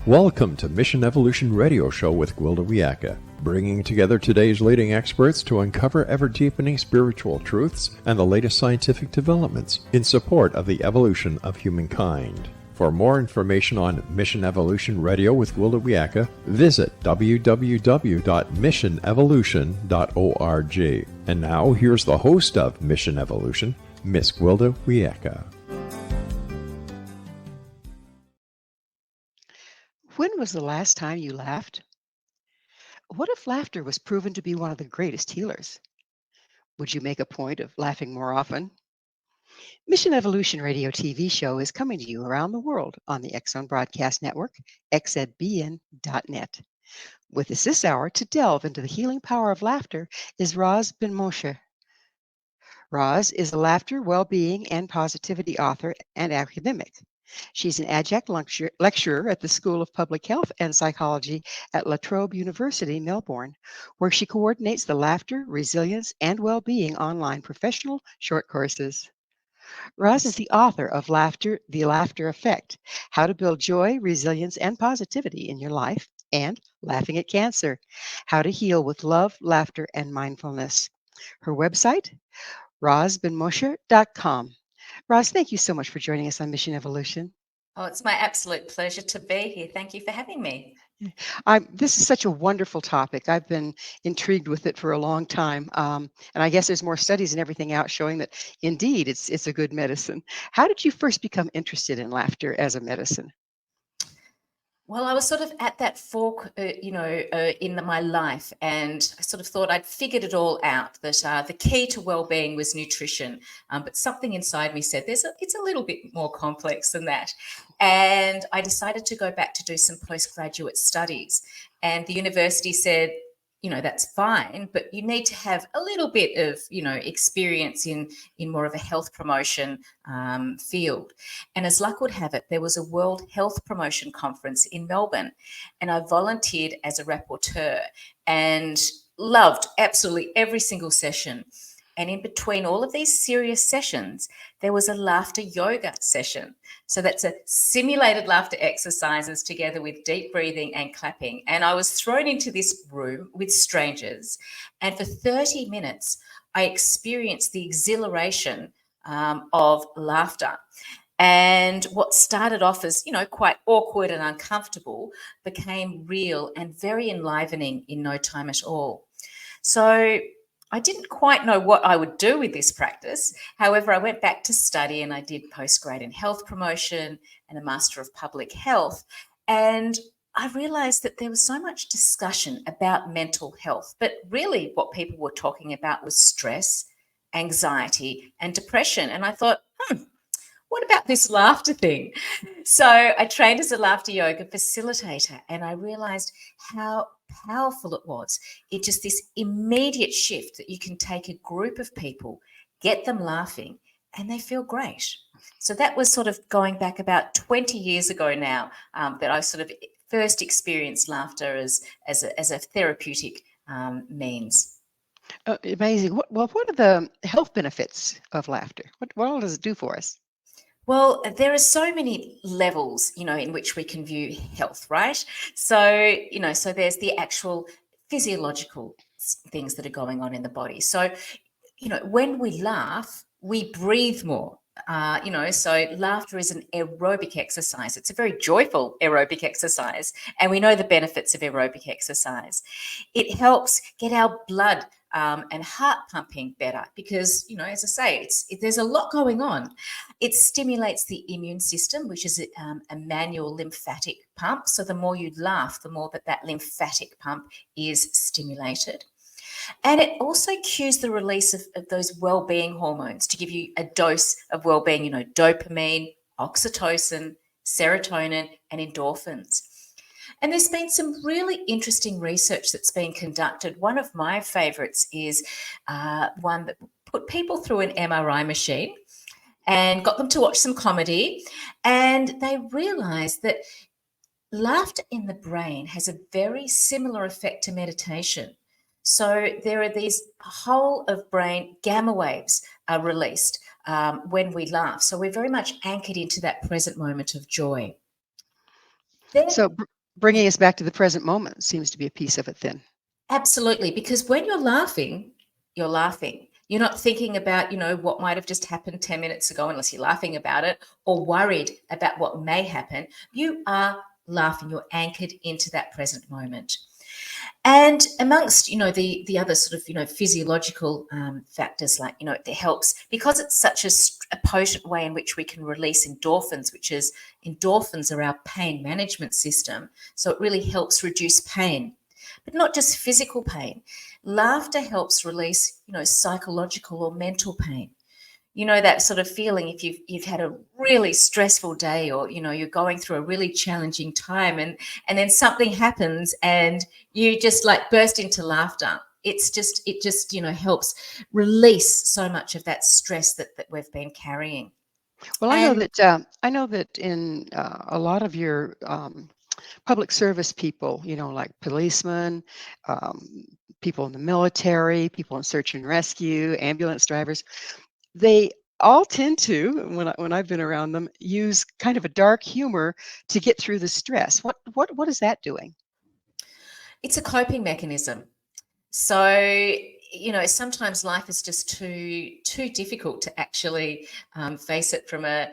Welcome to Mission Evolution Radio Show with Gwilda Wiyaka, bringing together today's leading experts to uncover ever-deepening spiritual truths and the latest scientific developments in support of the evolution of humankind. For more information on Mission Evolution Radio with Gwilda Wiyaka, visit www.missionevolution.org. And now, here's the host of Mission Evolution, Miss Gwilda Wiyaka. When was the last time you laughed? What if laughter was proven to be one of the greatest healers? Would you make a point of laughing more often? Mission Evolution Radio TV show is coming to you around the world on the X-Zone Broadcast Network, xzbn.net. With us this hour to delve into the healing power of laughter is Ros Ben-Moshe. Ros is a laughter, well-being, and positivity author and academic. She's an adjunct lecturer at the School of Public Health and Psychology at Trobe University, Melbourne, where she coordinates the laughter, resilience, and well-being online professional short courses. Ros is the author of Laughter, The Laughter Effect, How to Build Joy, Resilience, and Positivity in Your Life, and Laughing at Cancer, How to Heal with Love, Laughter, and Mindfulness. Her website, rosbenmoshe.com. Ros, thank you so much for joining us on Mission Evolution. Oh, it's my absolute pleasure to be here. Thank you for having me. This is such a wonderful topic. I've been intrigued with it for a long time. And I guess there's more studies and everything out showing that indeed it's a good medicine. How did you first become interested in laughter as a medicine? Well, I was sort of at that fork, in my life, and I sort of thought I'd figured it all out, that the key to well-being was nutrition, but something inside me said it's a little bit more complex than that. And I decided to go back to do some postgraduate studies, and the university said, that's fine, but you need to have a little bit of, experience in more of a health promotion field. And as luck would have it, there was a World Health Promotion Conference in Melbourne, and I volunteered as a rapporteur and loved absolutely every single session. And in between all of these serious sessions, there was a laughter yoga session. So that's a simulated laughter exercises together with deep breathing and clapping. And I was thrown into this room with strangers. And for 30 minutes, I experienced the exhilaration of laughter. And what started off as, quite awkward and uncomfortable became real and very enlivening in no time at all. So I didn't quite know what I would do with this practice. However, I went back to study and I did postgrad in health promotion and a Master of Public Health. And I realized that there was so much discussion about mental health, but really what people were talking about was stress, anxiety, and depression. And I thought, what about this laughter thing? So I trained as a laughter yoga facilitator, and I realized how powerful it was. It just this immediate shift that you can take a group of people, get them laughing, and they feel great. So that was sort of going back about 20 years ago now, that I sort of first experienced laughter as a therapeutic means. Amazing. What are the health benefits of laughter? What all does it do for us? Well, there are so many levels, in which we can view health, right? So, so there's the actual physiological things that are going on in the body. So, when we laugh, we breathe more. So laughter is an aerobic exercise. It's a very joyful aerobic exercise, and we know the benefits of aerobic exercise. It helps get our blood and heart pumping better because, as I say, there's a lot going on. It stimulates the immune system, which is a manual lymphatic pump. So the more you laugh, the more that lymphatic pump is stimulated. And it also cues the release of those well-being hormones to give you a dose of well-being, dopamine, oxytocin, serotonin, and endorphins. And there's been some really interesting research that's been conducted. One of my favorites is one that put people through an MRI machine and got them to watch some comedy. And they realized that laughter in the brain has a very similar effect to meditation. So there are these whole of brain gamma waves are released when we laugh. So we're very much anchored into that present moment of joy. Bringing us back to the present moment seems to be a piece of it then. Absolutely, because when you're laughing, you're laughing. You're not thinking about, what might have just happened 10 minutes ago, unless you're laughing about it, or worried about what may happen. You are laughing. You're anchored into that present moment. And amongst, the other sort of, physiological factors, like, it helps because it's such a potent way in which we can release endorphins, endorphins are our pain management system. So it really helps reduce pain, but not just physical pain. Laughter helps release, psychological or mental pain. That sort of feeling if you've had a really stressful day, or you're going through a really challenging time, and then something happens and you just like burst into laughter. It just helps release so much of that stress that we've been carrying. Well, And I know that in a lot of your public service people, like policemen, people in the military, people in search and rescue, ambulance drivers, they all tend to, when I've been around them, use kind of a dark humor to get through the stress. What is that doing? it's a coping mechanism. So, sometimes life is just too difficult to actually face it from a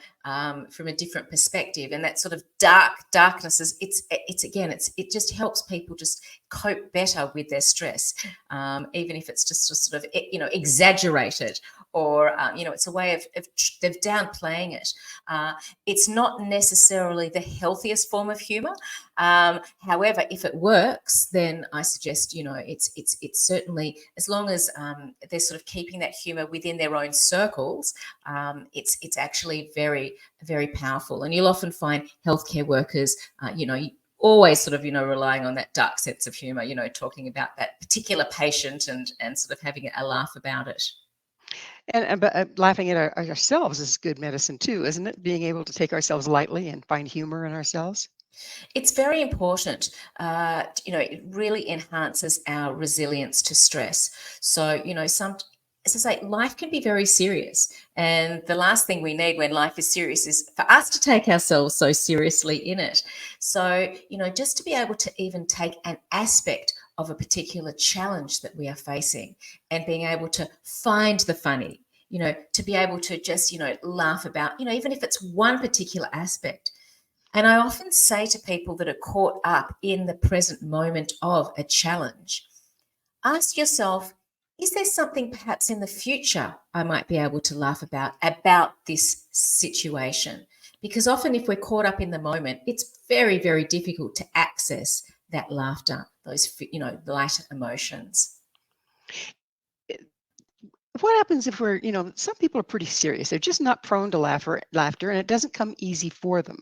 different perspective, and that sort of darkness is it just helps people just cope better with their stress, even if it's just sort of exaggerated, or it's a way of downplaying it. It's not necessarily the healthiest form of humor. However, if it works, then I suggest it's certainly, as long as they're sort of keeping that humor within their own circles, it's actually very, very powerful. And you'll often find healthcare workers, always sort of relying on that dark sense of humor, talking about that particular patient and sort of having a laugh about it. But laughing at ourselves is good medicine too, isn't it? Being able to take ourselves lightly and find humor in ourselves. It's very important. It really enhances our resilience to stress. So, as I say, life can be very serious. And the last thing we need when life is serious is for us to take ourselves so seriously in it. So, just to be able to even take an aspect of a particular challenge that we are facing and being able to find the funny, to be able to just, laugh about, even if it's one particular aspect. And I often say to people that are caught up in the present moment of a challenge, ask yourself, is there something perhaps in the future I might be able to laugh about this situation? Because often if we're caught up in the moment, it's very, very difficult to access that laughter, those, lighter emotions. What happens if some people are pretty serious. They're just not prone to laughter, and it doesn't come easy for them.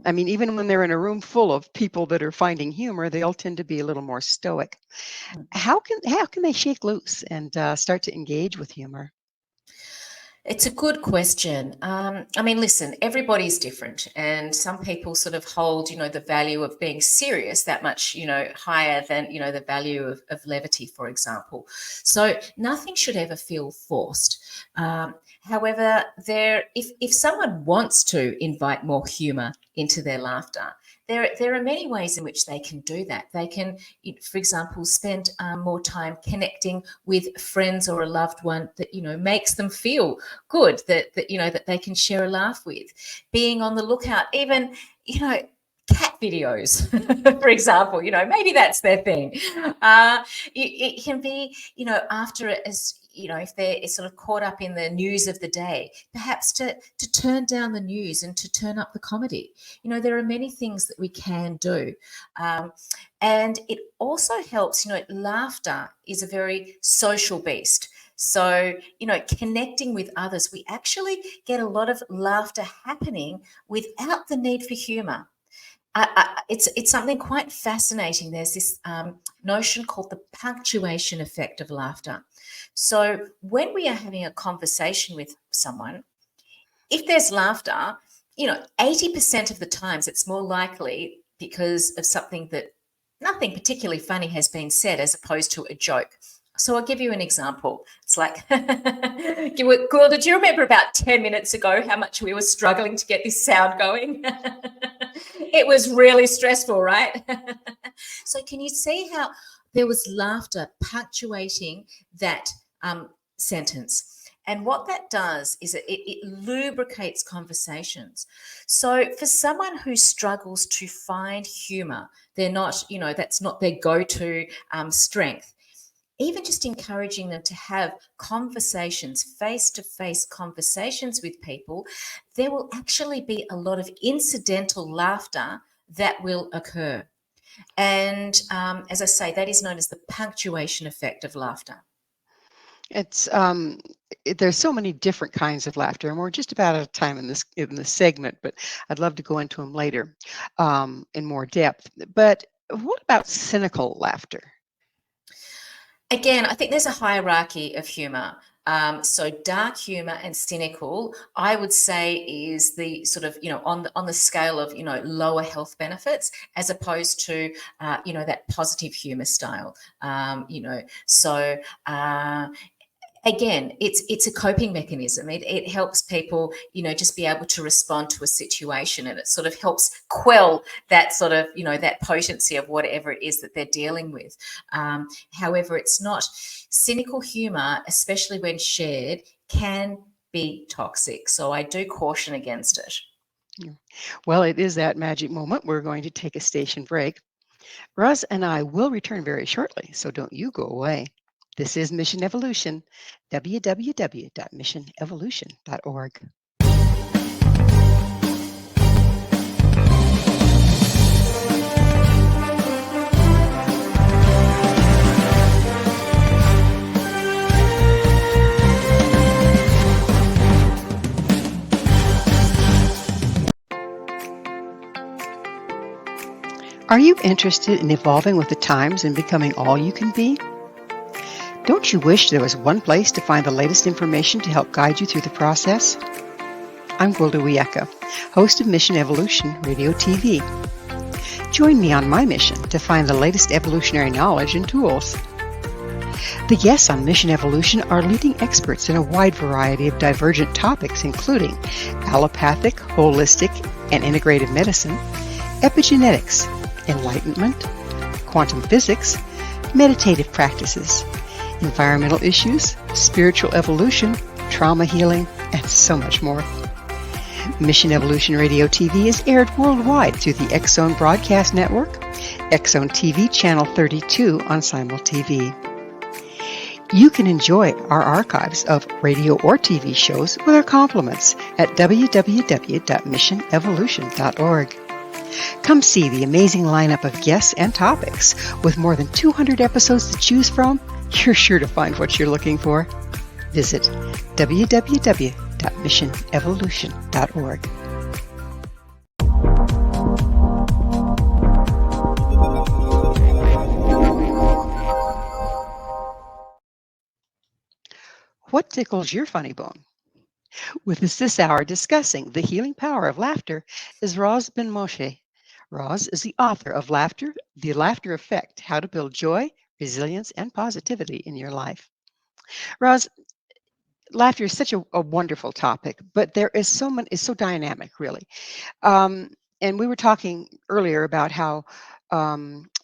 I mean, even when they're in a room full of people that are finding humor, they all tend to be a little more stoic. How can they shake loose and start to engage with humor? It's a good question. I mean, listen, everybody's different, and some people sort of hold, the value of being serious that much, higher than, the value of levity, for example. So nothing should ever feel forced. However, if someone wants to invite more humor into their laughter, there are many ways in which they can do that. They can, for example, spend more time connecting with friends or a loved one that, makes them feel good, that they can share a laugh with. Being on the lookout, even, cat videos, for example, maybe that's their thing. It can be, after it as, if they're sort of caught up in the news of the day, perhaps to turn down the news and to turn up the comedy. There are many things that we can do. And it also helps, laughter is a very social beast. So, connecting with others, we actually get a lot of laughter happening without the need for humor. It's something quite fascinating. There's this notion called the punctuation effect of laughter. So when we are having a conversation with someone, if there's laughter, 80% of the times it's more likely because of something that nothing particularly funny has been said as opposed to a joke. So I'll give you an example. It's like, Gwilda, do you remember about 10 minutes ago how much we were struggling to get this sound going? It was really stressful, right? So can you see how there was laughter punctuating that sentence? And what that does is it lubricates conversations. So for someone who struggles to find humor, they're not, that's not their go-to strength. Even just encouraging them to have conversations, face-to-face conversations with people, there will actually be a lot of incidental laughter that will occur. And as I say, that is known as the punctuation effect of laughter. It's there's so many different kinds of laughter, and we're just about out of time in this segment, but I'd love to go into them later in more depth. But what about cynical laughter? Again, I think there's a hierarchy of humor. So dark humor and cynical, I would say, is the sort of, on the scale of, lower health benefits, as opposed to, that positive humor style. So again, it's a coping mechanism. It helps people, just be able to respond to a situation, and it sort of helps quell that sort of, that potency of whatever it is that they're dealing with. However, it's not cynical humor, especially when shared, can be toxic. So I do caution against it. Well, it is that magic moment. We're going to take a station break. Ros and I will return very shortly, so don't you go away. This is Mission Evolution, www.missionevolution.org. Are you interested in evolving with the times and becoming all you can be? Don't you wish there was one place to find the latest information to help guide you through the process? I'm Gwilda Wiyaka, host of Mission Evolution Radio TV. Join me on my mission to find the latest evolutionary knowledge and tools. The guests on Mission Evolution are leading experts in a wide variety of divergent topics, including allopathic, holistic, and integrative medicine, epigenetics, enlightenment, quantum physics, meditative practices, environmental issues, spiritual evolution, trauma healing, and so much more. Mission Evolution Radio TV is aired worldwide through the X-Zone Broadcast Network, X-Zone TV Channel 32 on Simul TV. You can enjoy our archives of radio or TV shows with our compliments at www.missionevolution.org. Come see the amazing lineup of guests and topics. With more than 200 episodes to choose from, you're sure to find what you're looking for. Visit www.missionevolution.org. What tickles your funny bone? With us this hour discussing the healing power of laughter is Ros Ben-Moshe. Ros is the author of Laughter, The Laughter Effect, How to Build Joy, Resilience, and Positivity in Your Life. Ros, laughter is such a wonderful topic, but there is so many, it's so dynamic, really. And we were talking earlier about how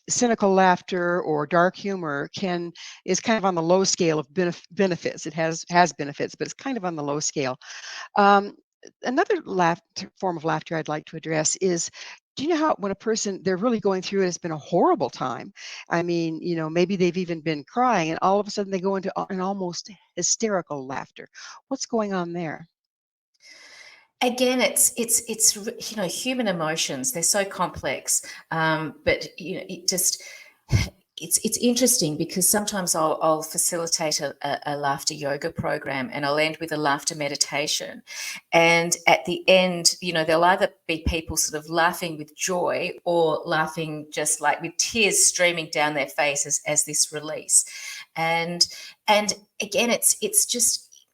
cynical laughter or dark humor is kind of on the low scale of benefits. It has benefits, but it's kind of on the low scale. Another form of laughter I'd like to address is, do you know how when a person, they're really going through it, it's been a horrible time. I mean, maybe they've even been crying, and all of a sudden they go into an almost hysterical laughter. What's going on there? Again, it's human emotions. They're so complex, but it's interesting because sometimes I'll facilitate a laughter yoga program, and I'll end with a laughter meditation. And at the end, there'll either be people sort of laughing with joy or laughing just like with tears streaming down their faces as this release. And again, it's just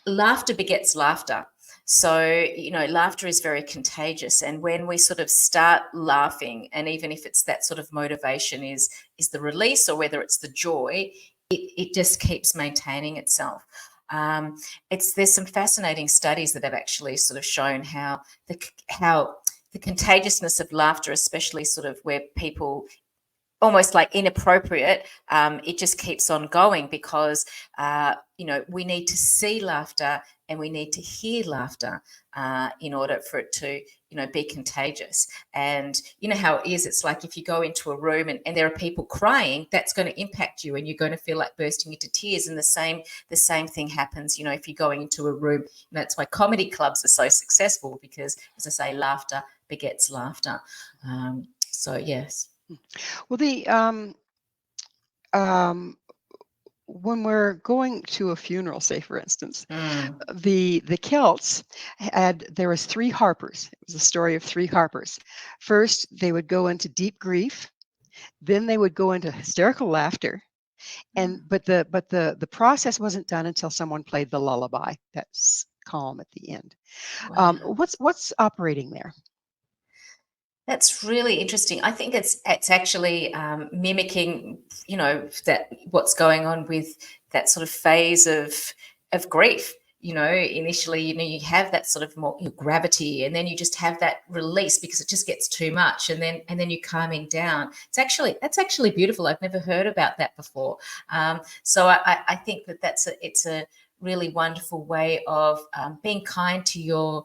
laughter begets laughter. So, laughter is very contagious. And when we sort of start laughing, and even if it's that sort of motivation is the release or whether it's the joy, it just keeps maintaining itself. There's some fascinating studies that have actually sort of shown how the contagiousness of laughter, especially sort of where people almost like inappropriate, it just keeps on going because, we need to see laughter and we need to hear laughter in order for it to, be contagious. And you know how it is. It's like if you go into a room and there are people crying, that's going to impact you and you're going to feel like bursting into tears. And the same thing happens, if you're going into a room. And that's why comedy clubs are so successful because, as I say, laughter begets laughter. So, yes. Well, when we're going to a funeral, say for instance, the Celts there was 3 harpers. It was a story of 3 harpers. First, they would go into deep grief, then they would go into hysterical laughter, but the process wasn't done until someone played the lullaby. That's calm at the end. Wow. What's operating there? That's really interesting. I think it's actually mimicking, that what's going on with that sort of phase of grief. Initially, you have that sort of more gravity, and then you just have that release because it just gets too much, and then you're calming down. That's actually beautiful. I've never heard about that before. So I think it's a really wonderful way of being kind to your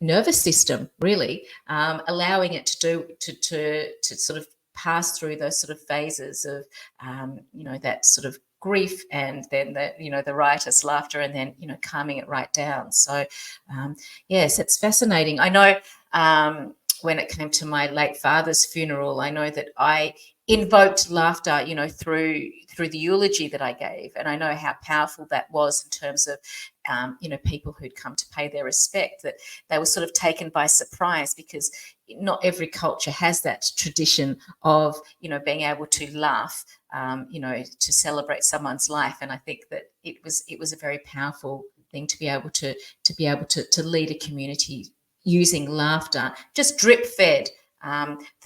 nervous system, really, allowing it to sort of pass through those sort of phases of that sort of grief, and then the riotous laughter, and then calming it right down. So yes, it's fascinating. I know when it came to my late father's funeral, I know that I invoked laughter, through the eulogy that I gave, and I know how powerful that was in terms of people who'd come to pay their respect, that they were sort of taken by surprise because not every culture has that tradition of being able to laugh, to celebrate someone's life. And I think that it was a very powerful thing to be able to lead a community using laughter, just drip fed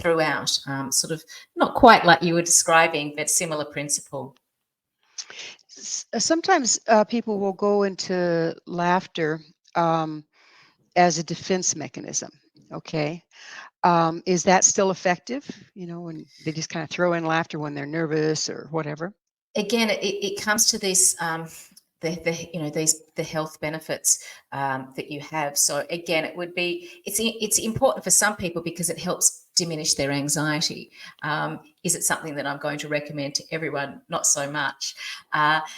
throughout, sort of not quite like you were describing, but similar principle. Sometimes people will go into laughter as a defense mechanism. Okay. Is that still effective? When they just kind of throw in laughter when they're nervous or whatever? Again, it comes to this, the health benefits that you have. So again, it's important for some people because it helps diminish their anxiety. Is it something that I'm going to recommend to everyone? Not so much.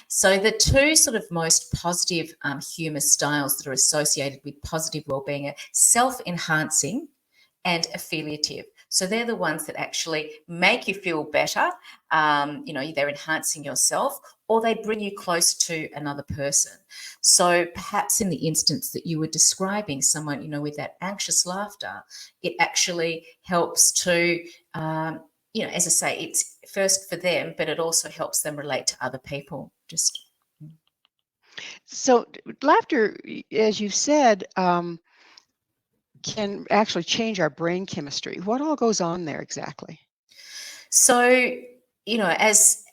So the 2 sort of most positive humour styles that are associated with positive wellbeing are self-enhancing and affiliative. So they're the ones that actually make you feel better. They're enhancing yourself, or they bring you close to another person. So perhaps in the instance that you were describing, someone, with that anxious laughter, it actually helps to, as I say, it's first for them, but it also helps them relate to other people. So laughter, as you said, can actually change our brain chemistry. What all goes on there exactly? So, as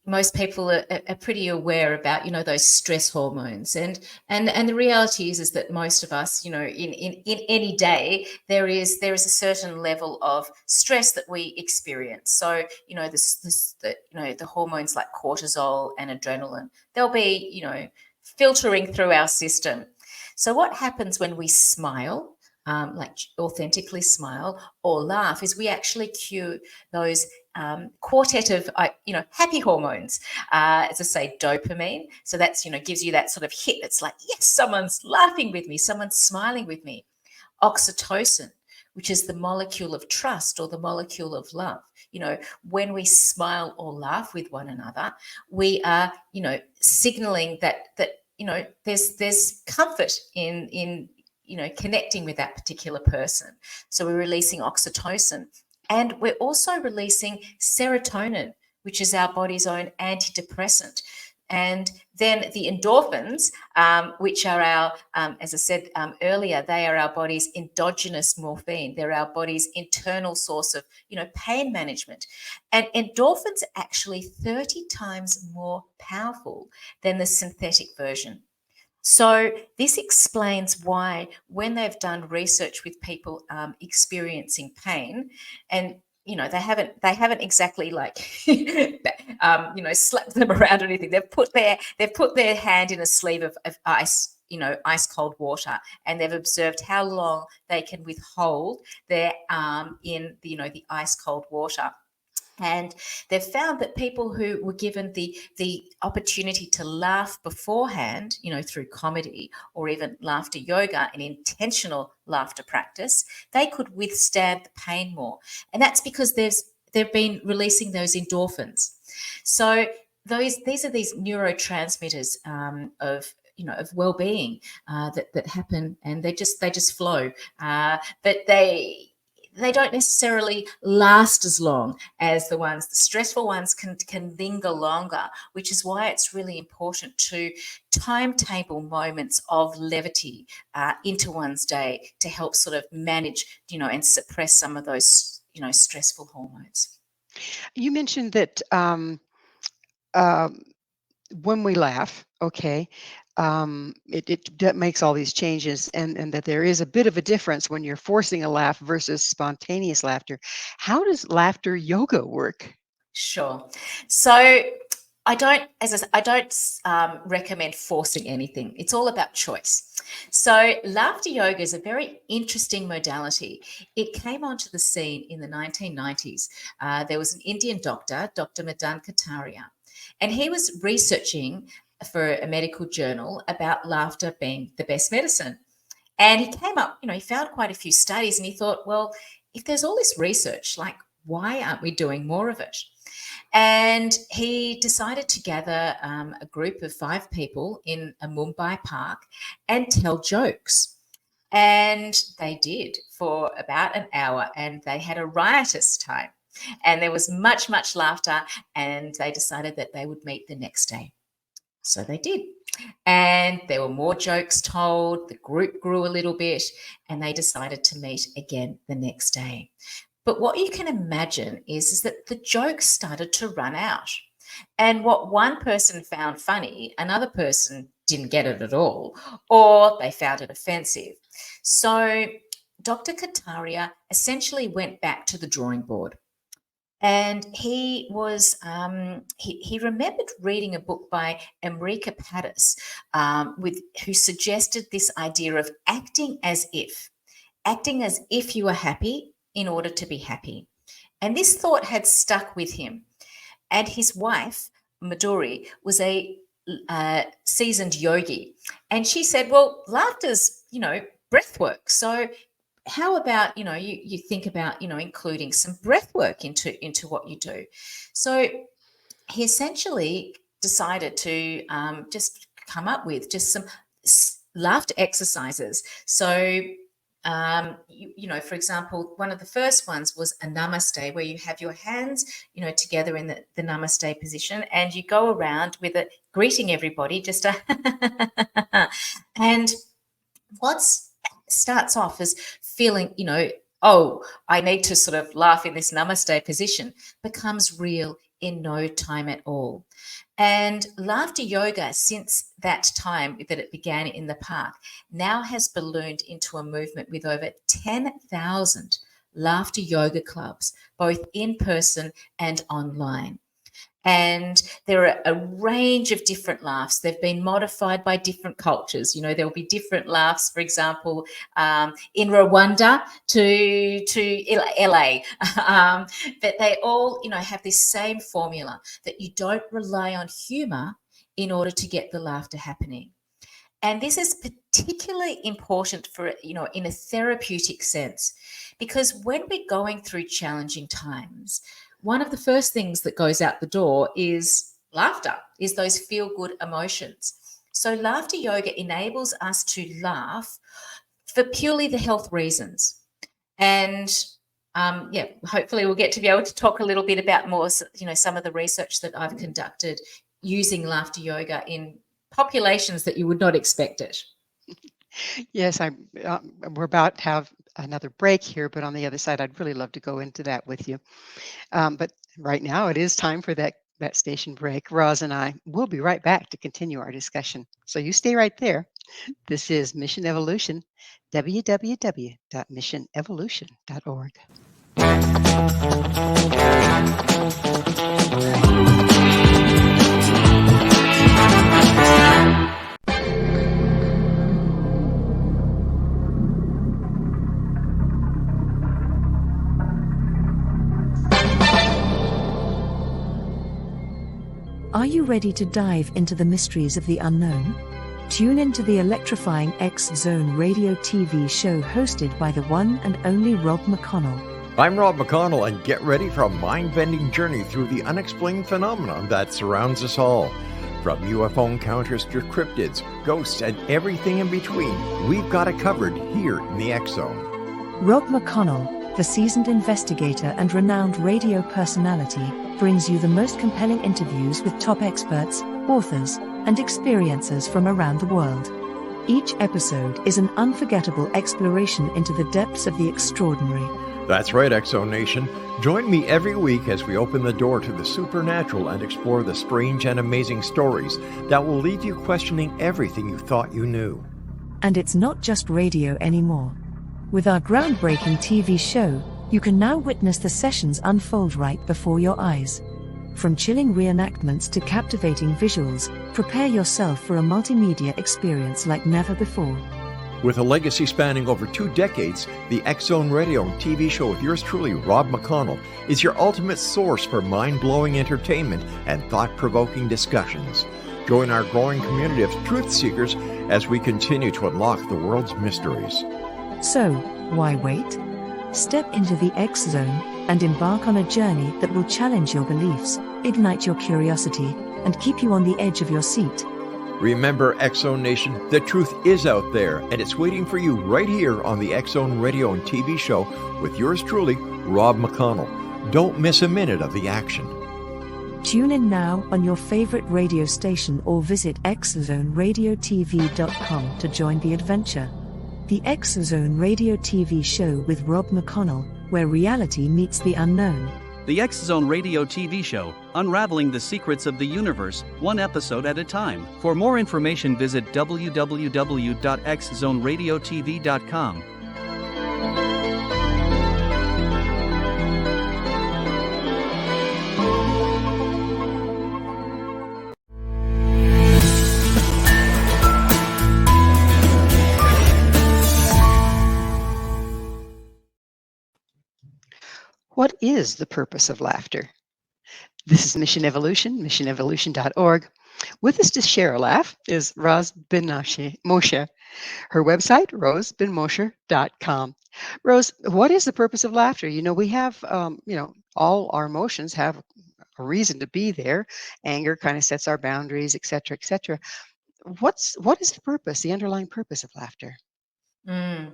most people are pretty aware about, those stress hormones, and the reality is that most of us, in any day, there is a certain level of stress that we experience. So, the hormones like cortisol and adrenaline, they'll be, filtering through our system. So what happens when we smile, like authentically smile or laugh, is we actually cue those quartet of, happy hormones. As I say, dopamine. So that's, gives you that sort of hit. It's like, yes, someone's laughing with me, someone's smiling with me. Oxytocin, which is the molecule of trust or the molecule of love. When we smile or laugh with one another, we are, signaling that there's comfort in connecting with that particular person. So we're releasing oxytocin, and we're also releasing serotonin, which is our body's own antidepressant. And then the endorphins, which are our, as I said earlier, they are our body's endogenous morphine. They're our body's internal source of, pain management. And endorphins are actually 30 times more powerful than the synthetic version. So this explains why when they've done research with people experiencing pain, and they haven't exactly like slapped them around or anything. They've put their hand in a sleeve of ice, ice cold water, and they've observed how long they can withhold their arm in the ice cold water. And they've found that people who were given the opportunity to laugh beforehand, through comedy or even laughter yoga, an intentional laughter practice, they could withstand the pain more. And that's because they've been releasing those endorphins. So these are these neurotransmitters of well-being that happen, and they just flow. But they don't necessarily last as long as the stressful ones can linger longer, which is why it's really important to timetable moments of levity into one's day to help sort of manage, and suppress some of those, stressful hormones. You mentioned that when we laugh, okay, it makes all these changes, and that there is a bit of a difference when you're forcing a laugh versus spontaneous laughter. How does laughter yoga work? Sure. So I don't recommend forcing anything. It's all about choice. So laughter yoga is a very interesting modality. It came onto the scene in the 1990s. There was an Indian doctor, Dr. Madan Kataria, and he was researching for a medical journal about laughter being the best medicine. And he came up, he found quite a few studies, and he thought, well, if there's all this research, like, why aren't we doing more of it? And he decided to gather a group of 5 people in a Mumbai park and tell jokes. And they did for about an hour, and they had a riotous time. And there was much, much laughter, and they decided that they would meet the next day. So they did. And there were more jokes told. The group grew a little bit, and they decided to meet again the next day. But what you can imagine is that the jokes started to run out. And what one person found funny, another person didn't get it at all, or they found it offensive. So Dr. Kataria essentially went back to the drawing board. And he was he remembered reading a book by Emrika Pattis, who suggested this idea of acting as if you were happy in order to be happy. And this thought had stuck with him. And his wife, Madhuri, was a seasoned yogi. And she said, well, laughter's, breath work. So how about, you think about, including some breath work into what you do. So he essentially decided to just come up with just some laughter exercises. So for example, one of the first ones was a namaste, where you have your hands, together in the namaste position, and you go around with it, greeting everybody, just and what starts off as feeling, oh, I need to sort of laugh in this namaste position, becomes real in no time at all. And laughter yoga, since that time that it began in the park, now has ballooned into a movement with over 10,000 laughter yoga clubs, both in person and online. And there are a range of different laughs. They've been modified by different cultures. There'll be different laughs, for example, in Rwanda to LA. But they all, have this same formula, that you don't rely on humor in order to get the laughter happening. And this is particularly important for, in a therapeutic sense, because when we're going through challenging times, one of the first things that goes out the door is laughter, is those feel-good emotions. So laughter yoga enables us to laugh for purely the health reasons. And hopefully we'll get to be able to talk a little bit about more, some of the research that I've conducted using laughter yoga in populations that you would not expect it. Yes, we're about to have another break here, but on the other side, I'd really love to go into that with you. But right now, it is time for that station break. Roz and I will be right back to continue our discussion. So you stay right there. This is Mission Evolution, www.missionevolution.org. Are you ready to dive into the mysteries of the unknown? Tune into the electrifying X-Zone radio TV show hosted by the one and only Rob McConnell. I'm Rob McConnell, and get ready for a mind-bending journey through the unexplained phenomenon that surrounds us all. From UFO encounters to cryptids, ghosts, and everything in between, we've got it covered here in the X-Zone. Rob McConnell, the seasoned investigator and renowned radio personality, brings you the most compelling interviews with top experts, authors, and experiencers from around the world. Each episode is an unforgettable exploration into the depths of the extraordinary. That's right, X-Zone Nation. Join me every week as we open the door to the supernatural and explore the strange and amazing stories that will leave you questioning everything you thought you knew. And it's not just radio anymore. With our groundbreaking TV show, you can now witness the sessions unfold right before your eyes. From chilling reenactments to captivating visuals, prepare yourself for a multimedia experience like never before. With a legacy spanning over 2 decades, the X-Zone Radio and TV show with yours truly, Rob McConnell, is your ultimate source for mind-blowing entertainment and thought-provoking discussions. Join our growing community of truth seekers as we continue to unlock the world's mysteries. So, why wait? Step into the X-Zone and embark on a journey that will challenge your beliefs, ignite your curiosity, and keep you on the edge of your seat. Remember, X-Zone Nation, the truth is out there, and it's waiting for you right here on the X-Zone Radio and TV show with yours truly, Rob McConnell. Don't miss a minute of the action. Tune in now on your favorite radio station or visit xzoneradiotv.com to join the adventure. The X-Zone Radio TV show with Rob McConnell, where reality meets the unknown. The X-Zone Radio TV show, unraveling the secrets of the universe, one episode at a time. For more information, visit www.xzoneradiotv.com. What is the purpose of laughter? This is Mission Evolution, missionevolution.org. With us to share a laugh is Ros Ben-Moshe. Her website, rosbenmoshe.com. Rose, what is the purpose of laughter? You know, we have, all our emotions have a reason to be there. Anger kind of sets our boundaries, et cetera, et cetera. What is the purpose, the underlying purpose of laughter? Yeah,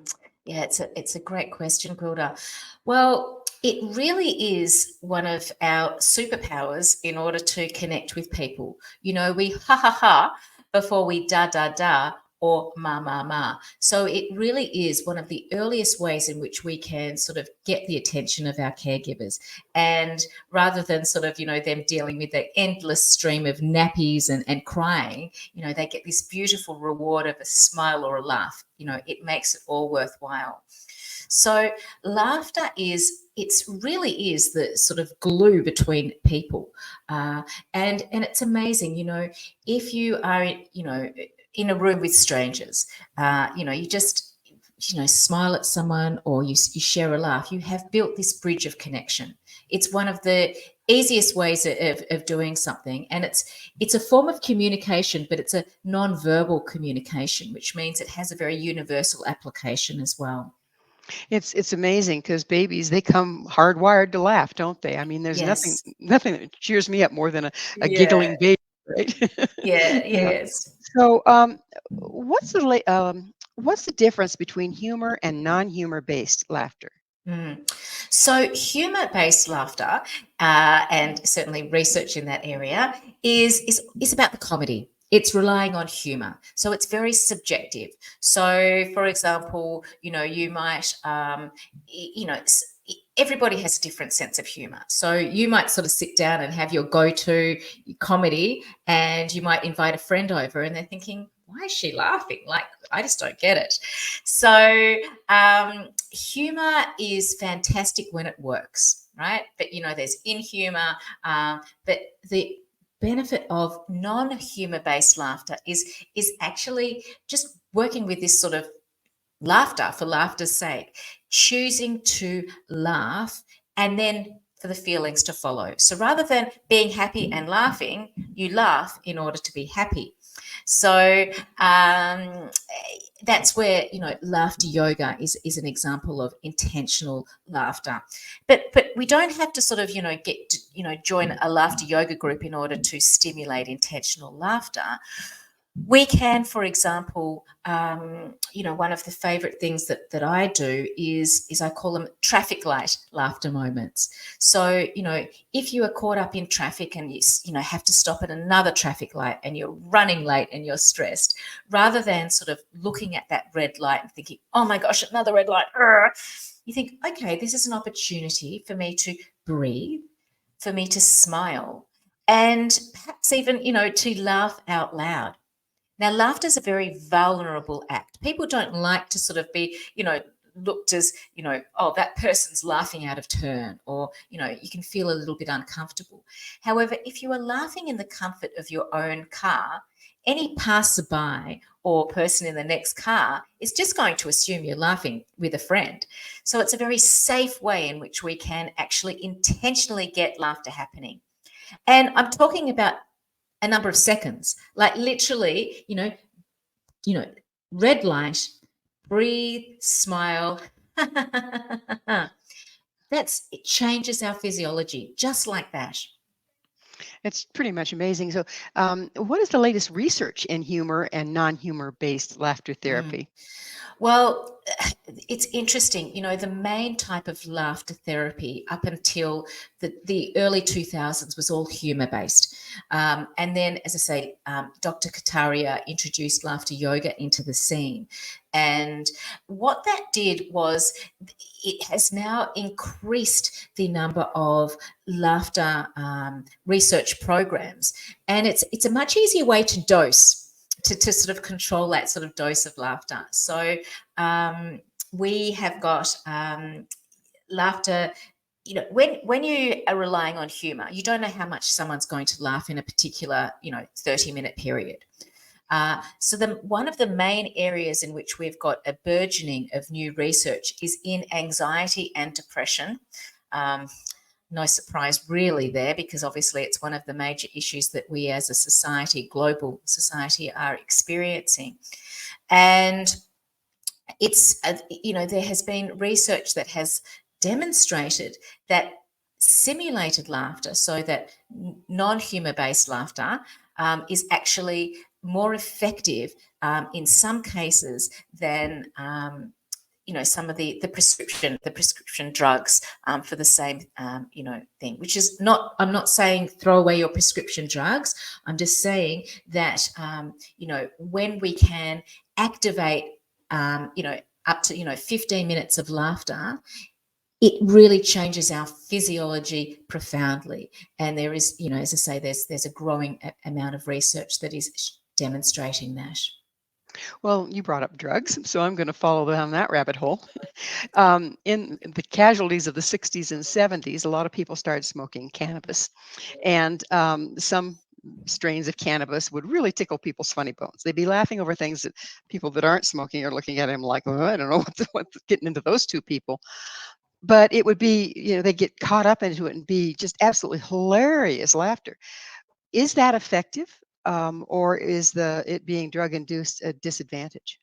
it's a great question, Gwilda. Well, it really is one of our superpowers in order to connect with people. You know, we ha ha ha before we da da da or ma ma ma. So it really is one of the earliest ways in which we can sort of get the attention of our caregivers. And rather than sort of, them dealing with the endless stream of nappies and crying, they get this beautiful reward of a smile or a laugh. It makes it all worthwhile. So laughter really is the sort of glue between people. And it's amazing, if you are, in a room with strangers, you just, smile at someone or you share a laugh, you have built this bridge of connection. It's one of the easiest ways of doing something. And it's a form of communication, but it's a non-verbal communication, which means it has a very universal application as well. It's amazing because babies, they come hardwired to laugh, don't they? I mean, there's Yes. nothing that cheers me up more than a Yeah. giggling baby, right? Yeah, Yeah. yes. So, what's the difference between humor and non-humor based laughter? Mm. So, humor-based laughter, and certainly research in that area is about the comedy. It's relying on humor, so it's very subjective. So, for example, you might, everybody has a different sense of humor. So, you might sort of sit down and have your go-to comedy, and you might invite a friend over, and they're thinking, "Why is she laughing? Like, I just don't get it." So, humor is fantastic when it works, right? But there's in humor, but the benefit of non-humor based laughter is actually just working with this sort of laughter for laughter's sake, choosing to laugh and then for the feelings to follow. So rather than being happy and laughing, you laugh in order to be happy. So that's where laughter yoga is an example of intentional laughter. But we don't have to sort of get to, join a laughter yoga group in order to stimulate intentional laughter. We can, for example, one of the favorite things that I do is I call them traffic light laughter moments. So, if you are caught up in traffic and you have to stop at another traffic light and you're running late and you're stressed, rather than sort of looking at that red light and thinking, "Oh my gosh, another red light," you think, "Okay, this is an opportunity for me to breathe, for me to smile, and perhaps even, to laugh out loud." Now, laughter is a very vulnerable act. People don't like to sort of be, looked as, "Oh, that person's laughing out of turn," or, you can feel a little bit uncomfortable. However, if you are laughing in the comfort of your own car, any passerby or person in the next car is just going to assume you're laughing with a friend. So it's a very safe way in which we can actually intentionally get laughter happening. And I'm talking about a number of seconds, like literally, red light, breathe, smile. It changes our physiology just like that. It's pretty much amazing. So, what is the latest research in humor and non-humor based laughter therapy? Well, it's interesting. The main type of laughter therapy up until the early 2000s was all humor based. And then, as I say, Dr. Kataria introduced laughter yoga into the scene. And what that did was it has now increased the number of laughter research programs. And it's a much easier way to dose. To sort of control that sort of dose of laughter. So we have got laughter. When you are relying on humor, you don't know how much someone's going to laugh in a particular 30-minute period. So one of the main areas in which we've got a burgeoning of new research is in anxiety and depression. No surprise really there, because obviously it's one of the major issues that we as a society, global society, are experiencing. And it's, there has been research that has demonstrated that simulated laughter, so that non-humor based laughter is actually more effective in some cases than some of the prescription drugs for the same thing, which is not, I'm not saying throw away your prescription drugs. I'm just saying that when we can activate up to 15 minutes of laughter, it really changes our physiology profoundly. And there is, as I say, there's a growing amount of research that is demonstrating that. Well, you brought up drugs, so I'm going to follow down that rabbit hole. In the casualties of the 60s and 70s, a lot of people started smoking cannabis, and some strains of cannabis would really tickle people's funny bones. They'd be laughing over things that people that aren't smoking are looking at him like, "Oh, I don't know what's getting into those two people." But it would be, they get caught up into it and be just absolutely hilarious laughter. Is that effective, or is it being drug induced a disadvantage?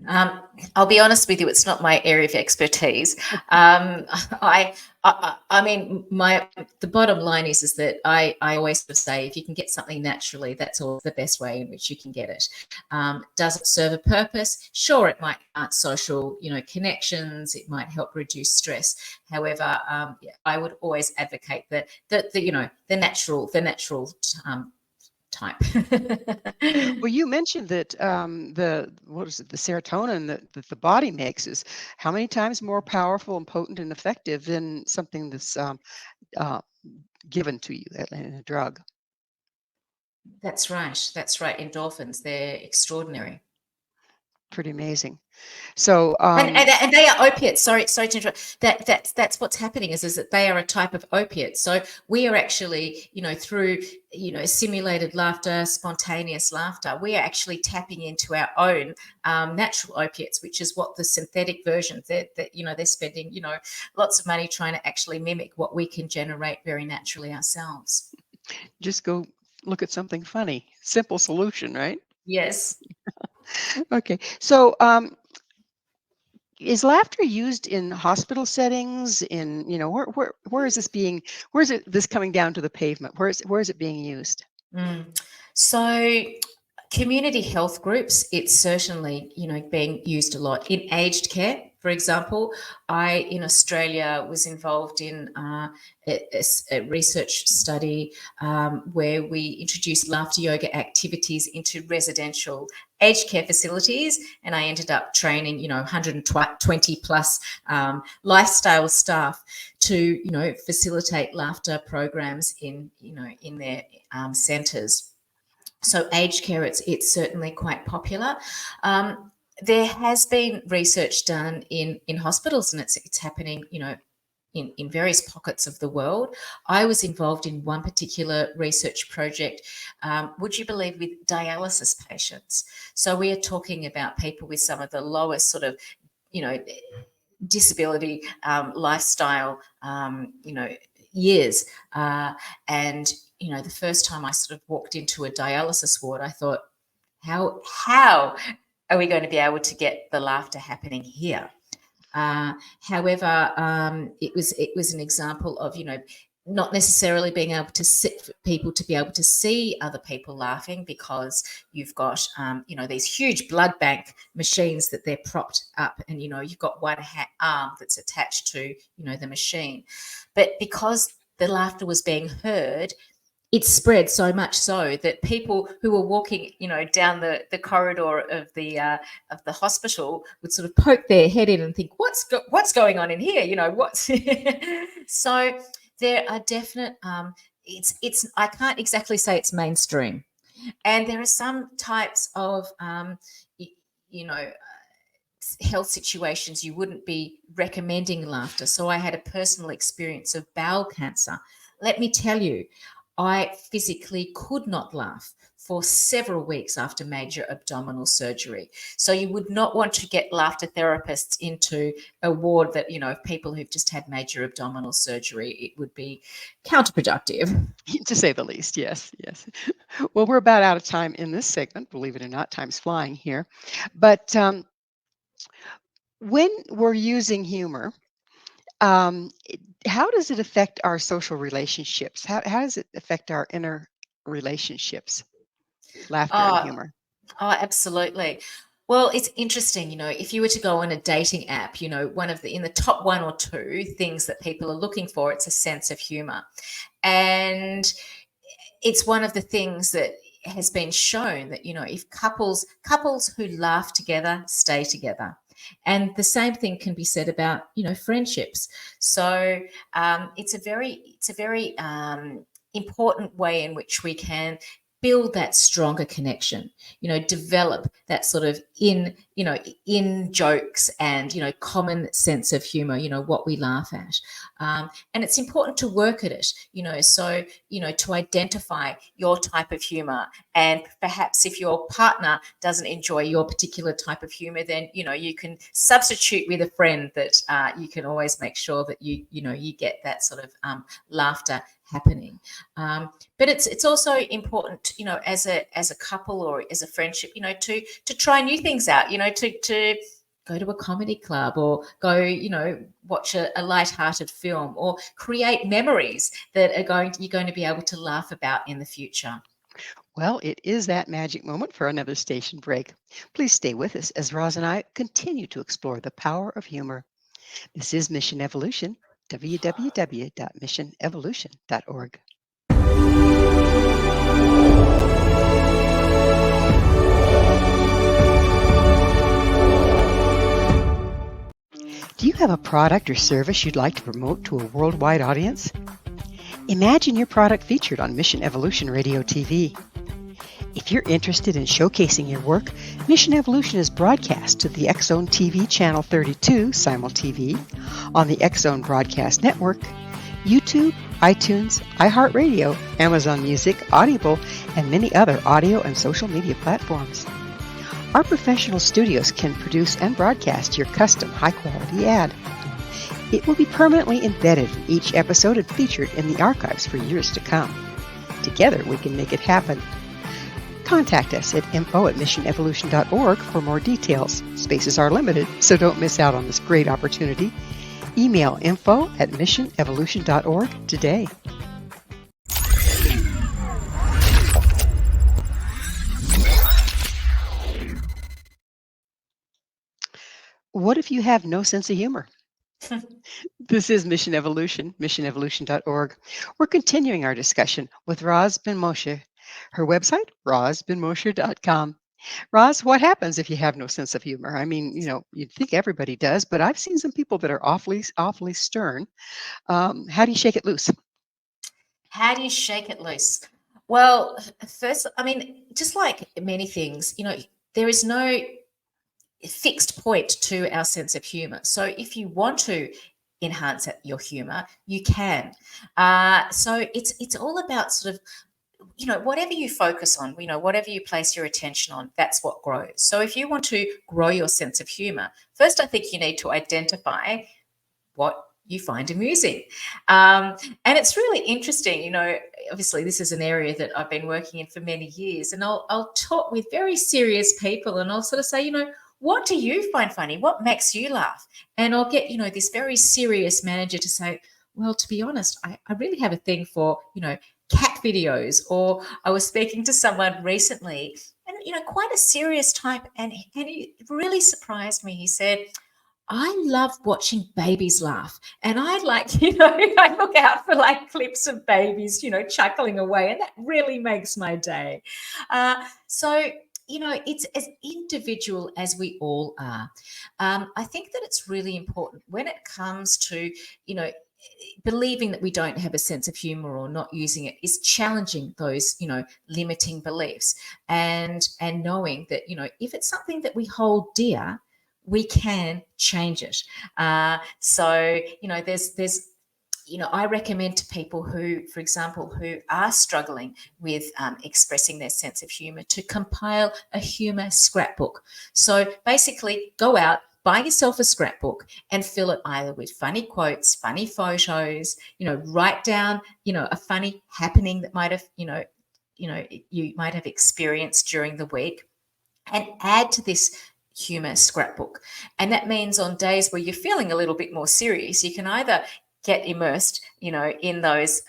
I'll be honest with you, it's not my area of expertise. I mean, the bottom line is that I always sort of say, if you can get something naturally, that's all the best way in which you can get it. Does it serve a purpose? Sure, it might social, connections. It might help reduce stress. However, I would always advocate that the natural type. Well, you mentioned that the serotonin that the body makes is how many times more powerful and potent and effective than something that's given to you in a drug. That's right. Endorphins, they're extraordinary. Pretty amazing. So and they are opiates. Sorry to interrupt. That's what's happening is that they are a type of opiate. So we are actually, through simulated laughter, spontaneous laughter, we are actually tapping into our own natural opiates, which is what the synthetic versions that they're spending lots of money trying to actually mimic what we can generate very naturally ourselves. Just go look at something funny. Simple solution, right? Yes. Okay. So is laughter used in hospital settings? In where is this being? Where is this coming down to the pavement? Where is it being used? So community health groups, it's certainly being used a lot in aged care. For example, I in Australia was involved in a research study where we introduced laughter yoga activities into residential aged care facilities, and I ended up training 120 plus lifestyle staff to facilitate laughter programs in their centres. So aged care, it's certainly quite popular. There has been research done in hospitals, and it's happening, in various pockets of the world. I was involved in one particular research project, would you believe, with dialysis patients. So we are talking about people with some of the lowest sort of, disability, lifestyle, years. And, the first time I sort of walked into a dialysis ward, I thought, how are we going to be able to get the laughter happening here? However, it was an example of, not necessarily being able to sit for people to be able to see other people laughing, because you've got, these huge blood bank machines that they're propped up, and, you've got one arm that's attached to, the machine. But because the laughter was being heard, it spread so much so that people who were walking, down the corridor of the hospital would sort of poke their head in and think, what's going on in here? What's so there are definite. It's I can't exactly say it's mainstream, and there are some types of health situations you wouldn't be recommending laughter. So I had a personal experience of bowel cancer. Let me tell you, I physically could not laugh for several weeks after major abdominal surgery. So you would not want to get laughter therapists into a ward that, of people who've just had major abdominal surgery. It would be counterproductive. To say the least, yes. Well, we're about out of time in this segment, believe it or not. Time's flying here. But when we're using humor, how does it affect our social relationships? How does it affect our inner relationships? Laughter and humor. Oh, absolutely. Well, it's interesting, if you were to go on a dating app, one of in the top one or two things that people are looking for, it's a sense of humor. And it's one of the things that has been shown that, if couples who laugh together stay together. And the same thing can be said about, friendships. So it's a very important way in which we can build that stronger connection, develop that sort of in jokes and, common sense of humor, what we laugh at. And it's important to work at it, so, to identify your type of humor. And perhaps if your partner doesn't enjoy your particular type of humor, then, you can substitute with a friend that you can always make sure that you get that sort of laughter happening. But it's also important, as a couple or as a friendship, to try new things. things out, to go to a comedy club or go, watch a light-hearted film or create memories that you're going to be able to laugh about in the future. Well, it is that magic moment for another station break. Please stay with us as Roz and I continue to explore the power of humor. This is Mission Evolution, www.missionevolution.org. Do you have a product or service you'd like to promote to a worldwide audience? Imagine your product featured on Mission Evolution Radio TV. If you're interested in showcasing your work, Mission Evolution is broadcast to the X-Zone TV Channel 32 Simul TV, on the X-Zone Broadcast Network, YouTube, iTunes, iHeartRadio, Amazon Music, Audible, and many other audio and social media platforms. Our professional studios can produce and broadcast your custom high-quality ad. It will be permanently embedded in each episode and featured in the archives for years to come. Together, we can make it happen. Contact us at info@missionevolution.org for more details. Spaces are limited, so don't miss out on this great opportunity. Email info@missionevolution.org today. What if you have no sense of humor? This is Mission Evolution, missionevolution.org. We're continuing our discussion with Ros Ben-Moshe. Her website, rosbenmoshe.com. Ros, what happens if you have no sense of humor? I mean, you'd think everybody does, but I've seen some people that are awfully, awfully stern. How do you shake it loose? How do you shake it loose? Well, first, just like many things, there is no fixed point to our sense of humor. So if you want to enhance your humor, you can. So it's all about sort of, whatever you focus on, whatever you place your attention on, that's what grows. So if you want to grow your sense of humor, first, I think you need to identify what you find amusing. And it's really interesting, obviously this is an area that I've been working in for many years, and I'll talk with very serious people and I'll sort of say, what do you find funny? What makes you laugh? And I'll get, this very serious manager to say, well, to be honest, I really have a thing for, cat videos. Or I was speaking to someone recently and, quite a serious type. And he really surprised me. He said, I love watching babies laugh. And I I look out for clips of babies, chuckling away. And that really makes my day. So it's as individual as we all are. I think that it's really important when it comes to, believing that we don't have a sense of humor or not using it is challenging those, limiting beliefs and knowing that, if it's something that we hold dear, we can change it. So, there's I recommend to people who, for example, who are struggling with expressing their sense of humor to compile a humor scrapbook. So basically go out, buy yourself a scrapbook and fill it either with funny quotes, funny photos, write down, a funny happening that might have, you might have experienced during the week, and add to this humor scrapbook. And that means on days where you're feeling a little bit more serious, you can either get immersed, in those,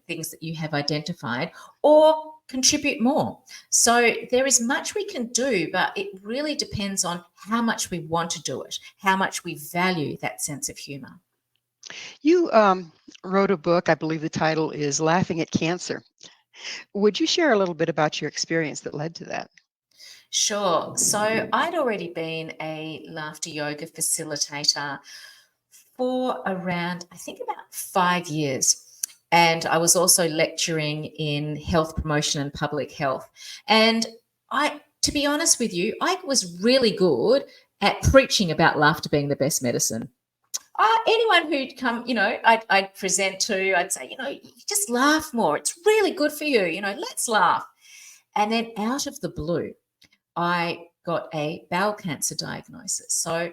things that you have identified, or contribute more. So there is much we can do, but it really depends on how much we want to do it, how much we value that sense of humor. You wrote a book, I believe the title is Laughing at Cancer. Would you share a little bit about your experience that led to that? Sure. So I'd already been a laughter yoga facilitator for around, I think, about 5 years. And I was also lecturing in health promotion and public health. And to be honest with you, I was really good at preaching about laughter being the best medicine. Anyone who'd come, I'd present to, I'd say, you just laugh more. It's really good for you. Let's laugh. And then out of the blue, I got a bowel cancer diagnosis. So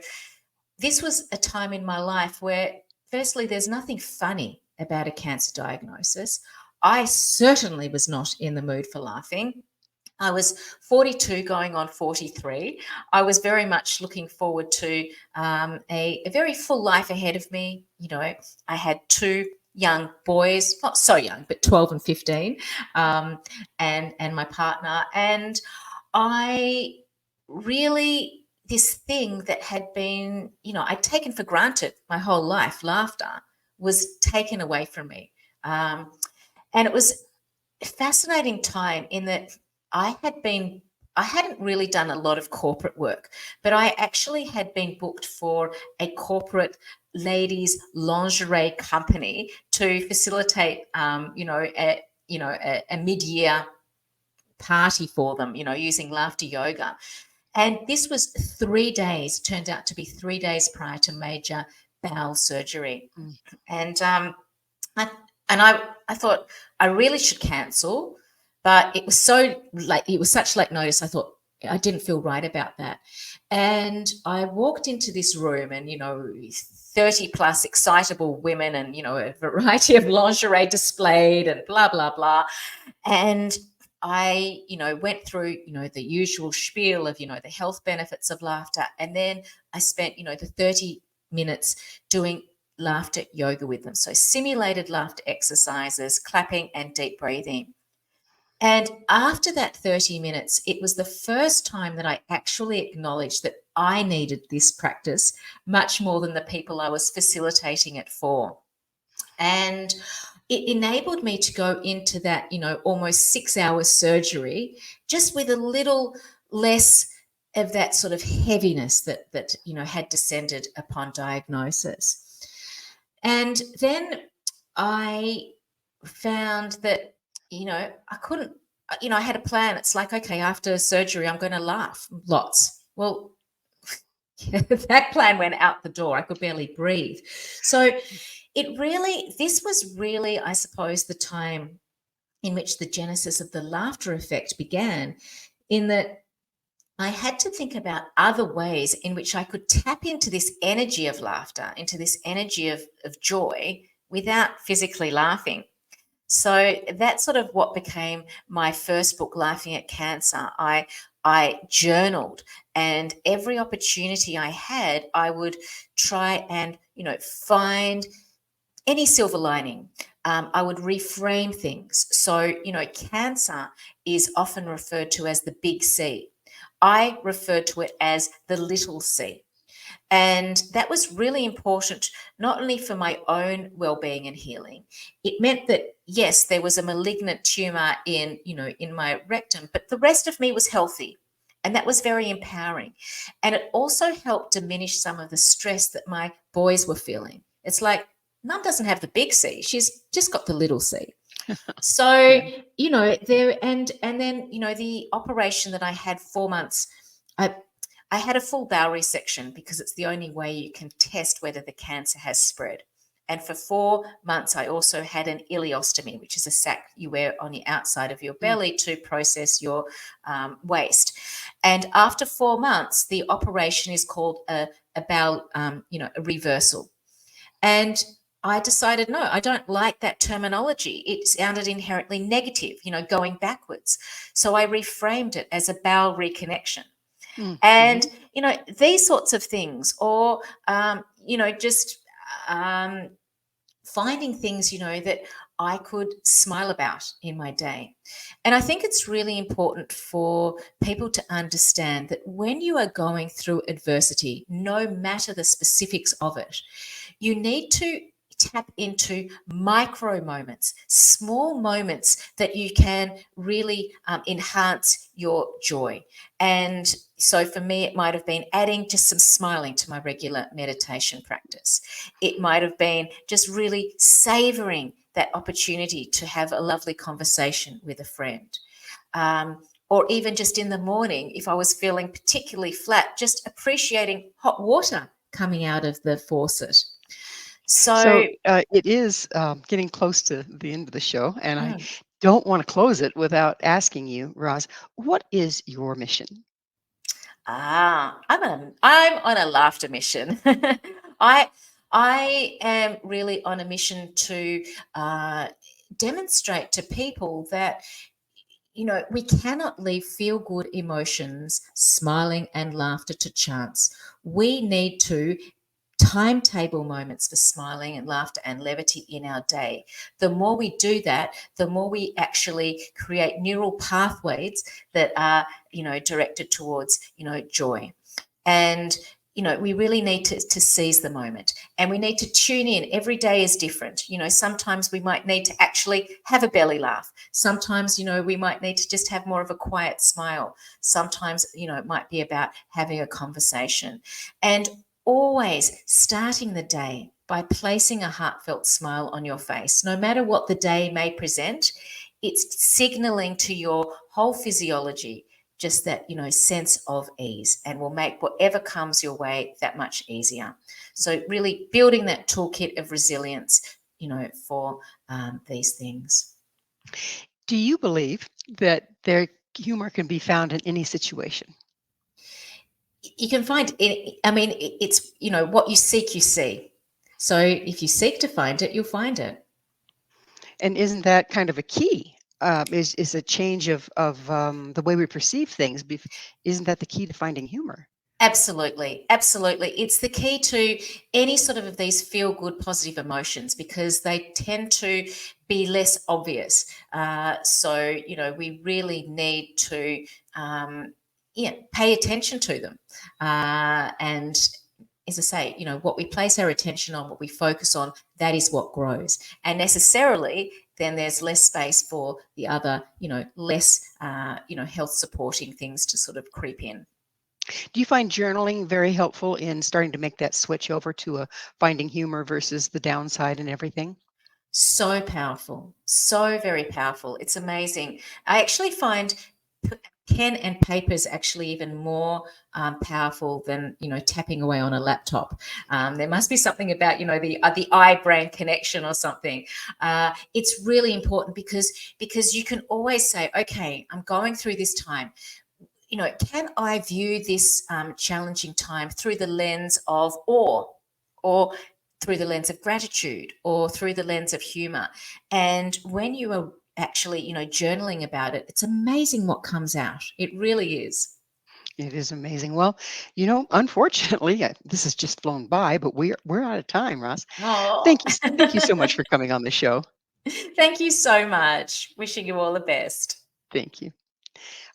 this was a time in my life where, firstly, there's nothing funny about a cancer diagnosis. I certainly was not in the mood for laughing. I was 42 going on 43. I was very much looking forward to a very full life ahead of me. You know, I had 2 young boys, not so young, but 12 and 15, and my partner. And I really, this thing that had been, you know, I'd taken for granted my whole life, laughter, was taken away from me. And it was a fascinating time in that I hadn't really done a lot of corporate work, but I actually had been booked for a corporate ladies lingerie company to facilitate, a mid-year party for them, you know, using laughter yoga. And this was 3 days, turned out to be 3 days prior to major bowel surgery. And I, I thought I really should cancel, but it was so late. It was such late notice. I thought I didn't feel right about that. And I walked into this room and, 30 plus excitable women and, a variety of lingerie displayed and blah, blah, blah. And I, went through, the usual spiel of, the health benefits of laughter. And then I spent, the 30 minutes doing laughter yoga with them. So simulated laughter exercises, clapping and deep breathing. And after that 30 minutes, it was the first time that I actually acknowledged that I needed this practice much more than the people I was facilitating it for. And it enabled me to go into that, almost 6-hour surgery just with a little less of that sort of heaviness that had descended upon diagnosis. And then I found that, I couldn't, I had a plan. It's like, okay, after surgery, I'm going to laugh lots. Well, that plan went out the door. I could barely breathe. So this was really, I suppose, the time in which the genesis of the laughter effect began, in that I had to think about other ways in which I could tap into this energy of laughter, into this energy of joy without physically laughing. So that's sort of what became my first book, Laughing at Cancer. I journaled, and every opportunity I had, I would try and, find any silver lining. I would reframe things. So, cancer is often referred to as the big C. I refer to it as the little c. And that was really important, not only for my own well-being and healing. It meant that, yes, there was a malignant tumor in my rectum, but the rest of me was healthy. And that was very empowering. And it also helped diminish some of the stress that my boys were feeling. It's like, Mum doesn't have the big C. She's just got the little c. So, there, and then, the operation that I had 4 months, I had a full bowel resection because it's the only way you can test whether the cancer has spread. And for 4 months, I also had an ileostomy, which is a sac you wear on the outside of your belly to process your waste. And after 4 months, the operation is called a bowel, a reversal. And I decided, no, I don't like that terminology. It sounded inherently negative, going backwards. So I reframed it as a bowel reconnection. Mm-hmm. And, these sorts of things, or, just finding things, that I could smile about in my day. And I think it's really important for people to understand that when you are going through adversity, no matter the specifics of it, you need to tap into micro moments, small moments that you can really enhance your joy. And so for me, it might have been adding just some smiling to my regular meditation practice. It might have been just really savoring that opportunity to have a lovely conversation with a friend. Or even just in the morning, if I was feeling particularly flat, just appreciating hot water coming out of the faucet. So it is getting close to the end of the show, and I don't want to close it without asking you, Ros, what is your mission? I'm on a laughter mission. I am really on a mission to demonstrate to people that, we cannot leave feel-good emotions, smiling and laughter to chance. We need to timetable moments for smiling and laughter and levity in our day. The more we do that, the more we actually create neural pathways that are, directed towards, joy. And we really need to seize the moment, and we need to tune in. Every day is different. Sometimes we might need to actually have a belly laugh. Sometimes, we might need to just have more of a quiet smile. Sometimes, it might be about having a conversation. And always starting the day by placing a heartfelt smile on your face. No matter what the day may present, it's signaling to your whole physiology just that, sense of ease, and will make whatever comes your way that much easier. So really building that toolkit of resilience, for these things. Do you believe that their humor can be found in any situation? You can find it. I mean, it's, what you seek, you see. So if you seek to find it, you'll find it. And isn't that kind of a key? Is a change of the way we perceive things? Isn't that the key to finding humor? Absolutely. Absolutely. It's the key to any sort of these feel good, positive emotions, because they tend to be less obvious. So, we really need to, pay attention to them. And as I say, what we place our attention on, what we focus on, that is what grows. And necessarily, then there's less space for the other, less, health supporting things to sort of creep in. Do you find journaling very helpful in starting to make that switch over to finding humor versus the downside and everything? So powerful, so very powerful. It's amazing. I actually find pen and paper is actually even more powerful than tapping away on a laptop. There must be something about the eye-brain connection or something. It's really important because you can always say, okay, I'm going through this time. Can I view this challenging time through the lens of awe, or through the lens of gratitude, or through the lens of humor? And when you are actually, journaling about it, it's amazing what comes out. It really is. It is amazing. Well, unfortunately, this has just flown by, but we're out of time, Ross. Oh, Thank you so much for coming on the show. thank you so much. Wishing you all the best. Thank you.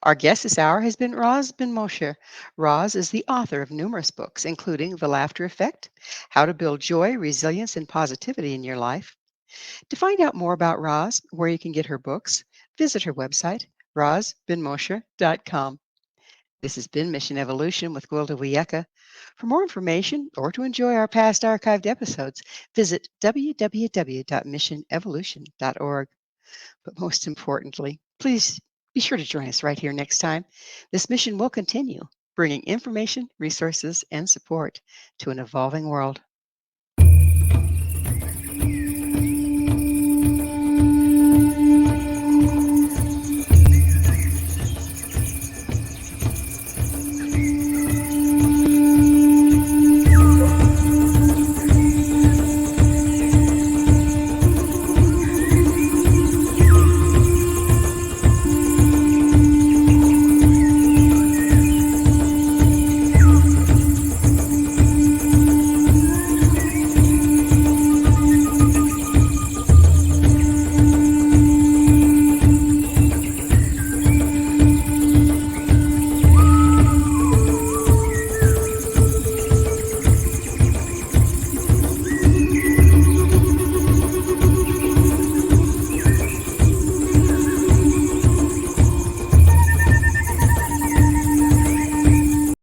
Our guest this hour has been Ros Ben-Moshe. Ros is the author of numerous books, including The Laughter Effect, How to Build Joy, Resilience, and Positivity in Your Life. To find out more about Ros, where you can get her books, visit her website, rosbenmoshe.com. This has been Mission Evolution with Gwilda Wiyaka. For more information or to enjoy our past archived episodes, visit www.missionevolution.org. But most importantly, please be sure to join us right here next time. This mission will continue, bringing information, resources, and support to an evolving world.